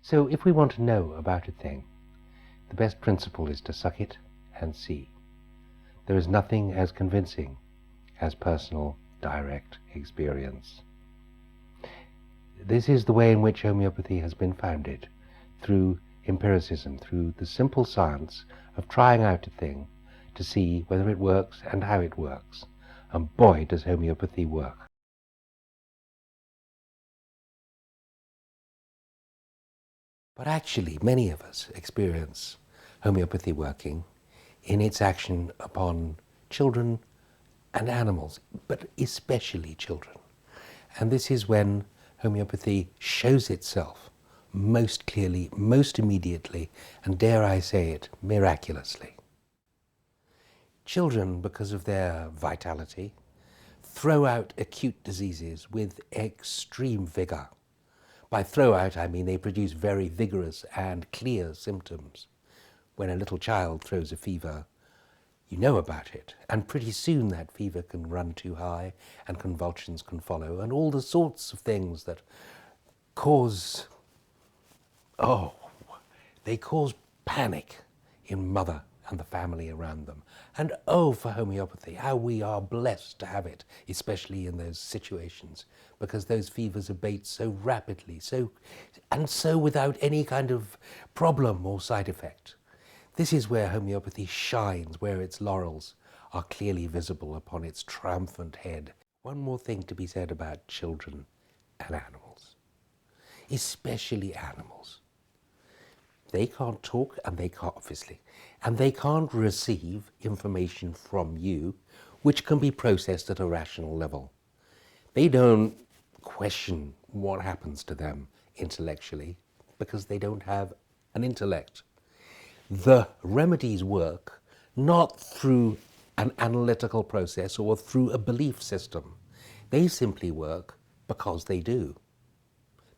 So if we want to know about a thing, the best principle is to suck it and see. There is nothing as convincing as personal, direct experience. This is the way in which homeopathy has been founded, through empiricism, through the simple science of trying out a thing to see whether it works and how it works. And boy, does homeopathy work. But actually, many of us experience homeopathy working in its action upon children and animals, but especially children. And this is when homeopathy shows itself most clearly, most immediately, and dare I say it, miraculously. Children, because of their vitality, throw out acute diseases with extreme vigor. By throw out, I mean they produce very vigorous and clear symptoms. When a little child throws a fever, you know about it, and pretty soon that fever can run too high and convulsions can follow, and all the sorts of things that cause, they cause panic in mother and the family around them. And for homeopathy, how we are blessed to have it, especially in those situations, because those fevers abate so rapidly, so without any kind of problem or side effect. This is where homeopathy shines, where its laurels are clearly visible upon its triumphant head. One more thing to be said about children and animals, especially animals. They can't talk, and they can't, obviously, and they can't receive information from you which can be processed at a rational level. They don't question what happens to them intellectually because they don't have an intellect. The remedies work not through an analytical process or through a belief system. They simply work because they do.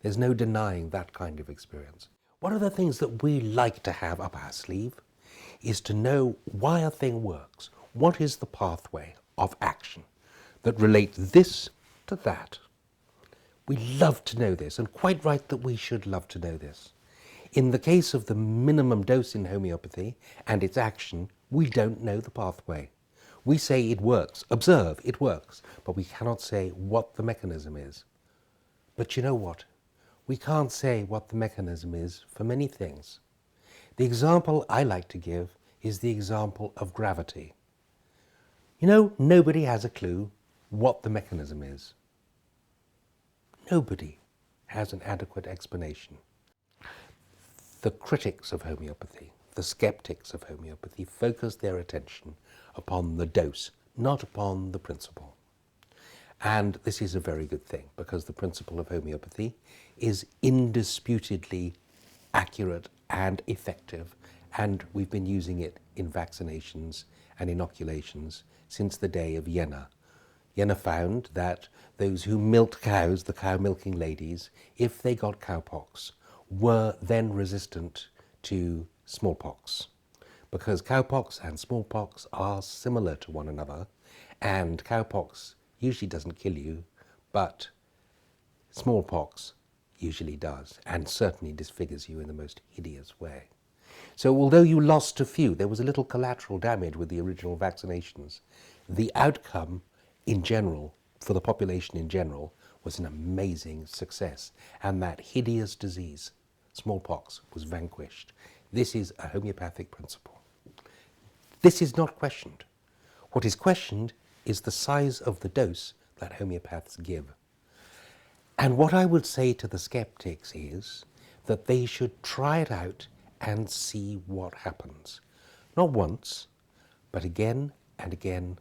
There's no denying that kind of experience. One of the things that we like to have up our sleeve is to know why a thing works. What is the pathway of action that relates this to that? We love to know this, and quite right that we should love to know this. In the case of the minimum dose in homeopathy and its action, we don't know the pathway. We say it works, observe, it works, but we cannot say what the mechanism is. But you know what? We can't say what the mechanism is for many things. The example I like to give is the example of gravity. You know, nobody has a clue what the mechanism is. Nobody has an adequate explanation. The critics of homeopathy, the skeptics of homeopathy, focus their attention upon the dose, not upon the principle. And this is a very good thing, because the principle of homeopathy is indisputably accurate and effective, and we've been using it in vaccinations and inoculations since the day of Jenner. Jenner found that those who milked cows, the cow milking ladies, if they got cowpox, were then resistant to smallpox, because cowpox and smallpox are similar to one another, and cowpox usually doesn't kill you, but smallpox usually does, and certainly disfigures you in the most hideous way. So although you lost a few, there was a little collateral damage with the original vaccinations. The outcome in general, for the population in general, was an amazing success, and that hideous disease, smallpox, was vanquished. This is a homeopathic principle. This is not questioned. What is questioned is the size of the dose that homeopaths give. And what I would say to the skeptics is that they should try it out and see what happens. Not once, but again and again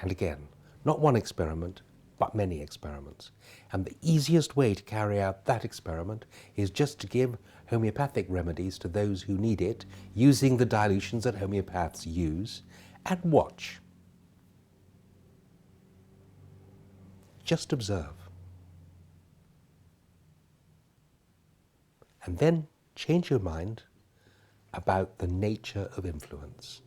and again. Not one experiment, but many experiments. And the easiest way to carry out that experiment is just to give homeopathic remedies to those who need it, using the dilutions that homeopaths use, and watch. Just observe. And then change your mind about the nature of influence.